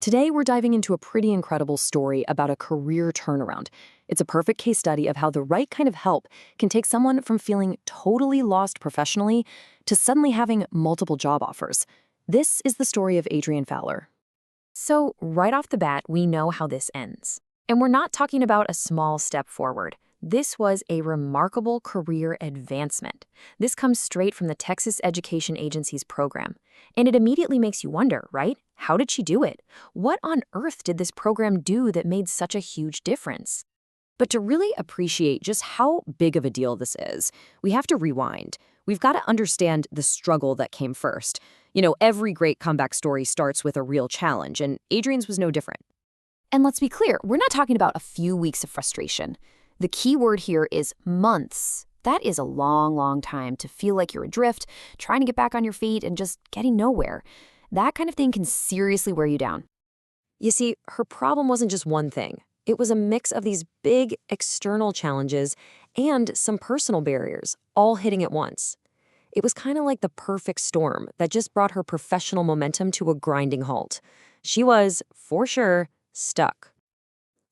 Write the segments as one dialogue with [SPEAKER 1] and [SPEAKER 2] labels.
[SPEAKER 1] Today, we're diving into a pretty incredible story about a career turnaround. It's a perfect case study of how the right kind of help can take someone from feeling totally lost professionally to suddenly having multiple job offers. This is the story of Adrienne Fowler.
[SPEAKER 2] So, right off the bat, we know how this ends. And we're not talking about a small step forward. This was a remarkable career advancement. This comes straight from the Texas Education Agency's program. And it immediately makes you wonder, right? How did she do it? What on earth did this program do that made such a huge difference?
[SPEAKER 1] But to really appreciate just how big of a deal this is, we have to rewind. We've got to understand the struggle that came first. Every great comeback story starts with a real challenge, and Adrienne's was no different.
[SPEAKER 2] And let's be clear, we're not talking about a few weeks of frustration. The key word here is months. That is a long, long time to feel like you're adrift, trying to get back on your feet and just getting nowhere. That kind of thing can seriously wear you down.
[SPEAKER 1] You see, her problem wasn't just one thing. It was a mix of these big external challenges and some personal barriers, all hitting at once. It was kind of like the perfect storm that just brought her professional momentum to a grinding halt. She was, for sure, stuck.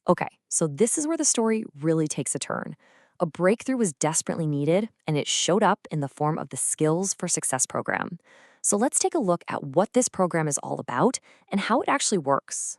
[SPEAKER 1] Okay, so this is where the story really takes a turn. A breakthrough was desperately needed, and it showed up in the form of the Skills for Success program. So let's take a look at what this program is all about and how it actually works.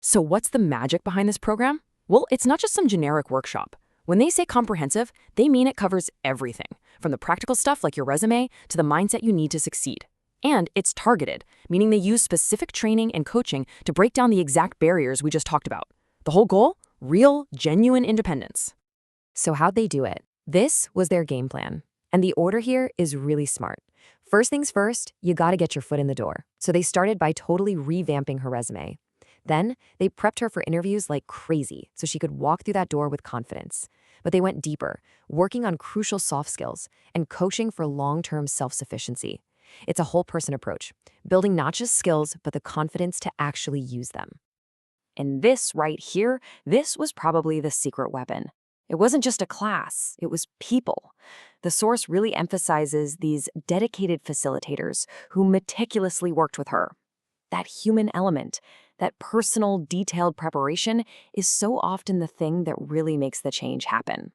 [SPEAKER 3] So what's the magic behind this program? Well, it's not just some generic workshop. When they say comprehensive, they mean it covers everything, from the practical stuff like your resume to the mindset you need to succeed. And it's targeted, meaning they use specific training and coaching to break down the exact barriers we just talked about. The whole goal? Real, genuine independence.
[SPEAKER 1] So how'd they do it? This was their game plan. And the order here is really smart. First things first, you gotta get your foot in the door. So they started by totally revamping her resume. Then, they prepped her for interviews like crazy so she could walk through that door with confidence. But they went deeper, working on crucial soft skills and coaching for long-term self-sufficiency. It's a whole-person approach, building not just skills, but the confidence to actually use them. And this right here, this was probably the secret weapon. It wasn't just a class, it was people. The source really emphasizes these dedicated facilitators who meticulously worked with her. That human element, that personal, detailed preparation is so often the thing that really makes the change happen.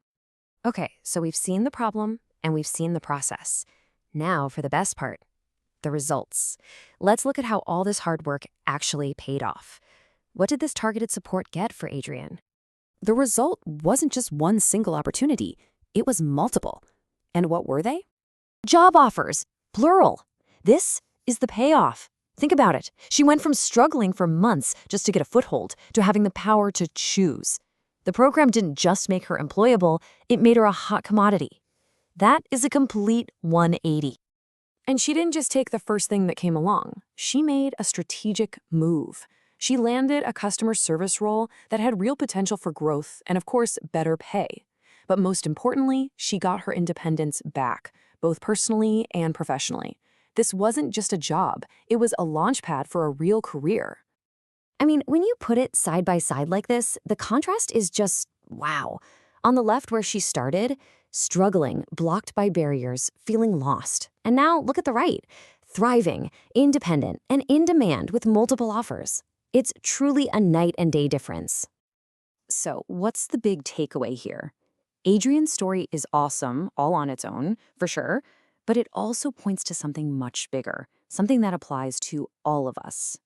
[SPEAKER 1] Okay, so we've seen the problem and we've seen the process. Now for the best part, the results. Let's look at how all this hard work actually paid off. What did this targeted support get for Adrienne? The result wasn't just one single opportunity, it was multiple. And what were they? Job offers, plural. This is the payoff. Think about it. She went from struggling for months just to get a foothold to having the power to choose. The program didn't just make her employable, it made her a hot commodity. That is a complete 180. And she didn't just take the first thing that came along. She made a strategic move. She landed a customer service role that had real potential for growth and, of course, better pay. But most importantly, she got her independence back, both personally and professionally. This wasn't just a job, it was a launchpad for a real career. I mean, when you put it side by side like this, the contrast is just wow. On the left where she started, struggling, blocked by barriers, feeling lost. And now look at the right, thriving, independent, and in demand with multiple offers. It's truly a night and day difference. So what's the big takeaway here? Adrienne's story is awesome, all on its own, for sure, but it also points to something much bigger, something that applies to all of us.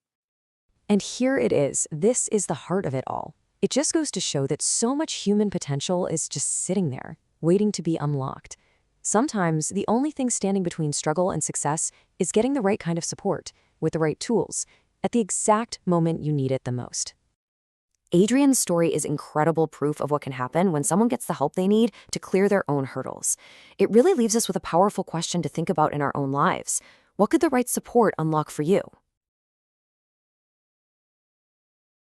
[SPEAKER 1] And here it is. This is the heart of it all. It just goes to show that so much human potential is just sitting there, waiting to be unlocked. Sometimes the only thing standing between struggle and success is getting the right kind of support, with the right tools, at the exact moment you need it the most. Adrienne's story is incredible proof of what can happen when someone gets the help they need to clear their own hurdles. It really leaves us with a powerful question to think about in our own lives. What could the right support unlock for you?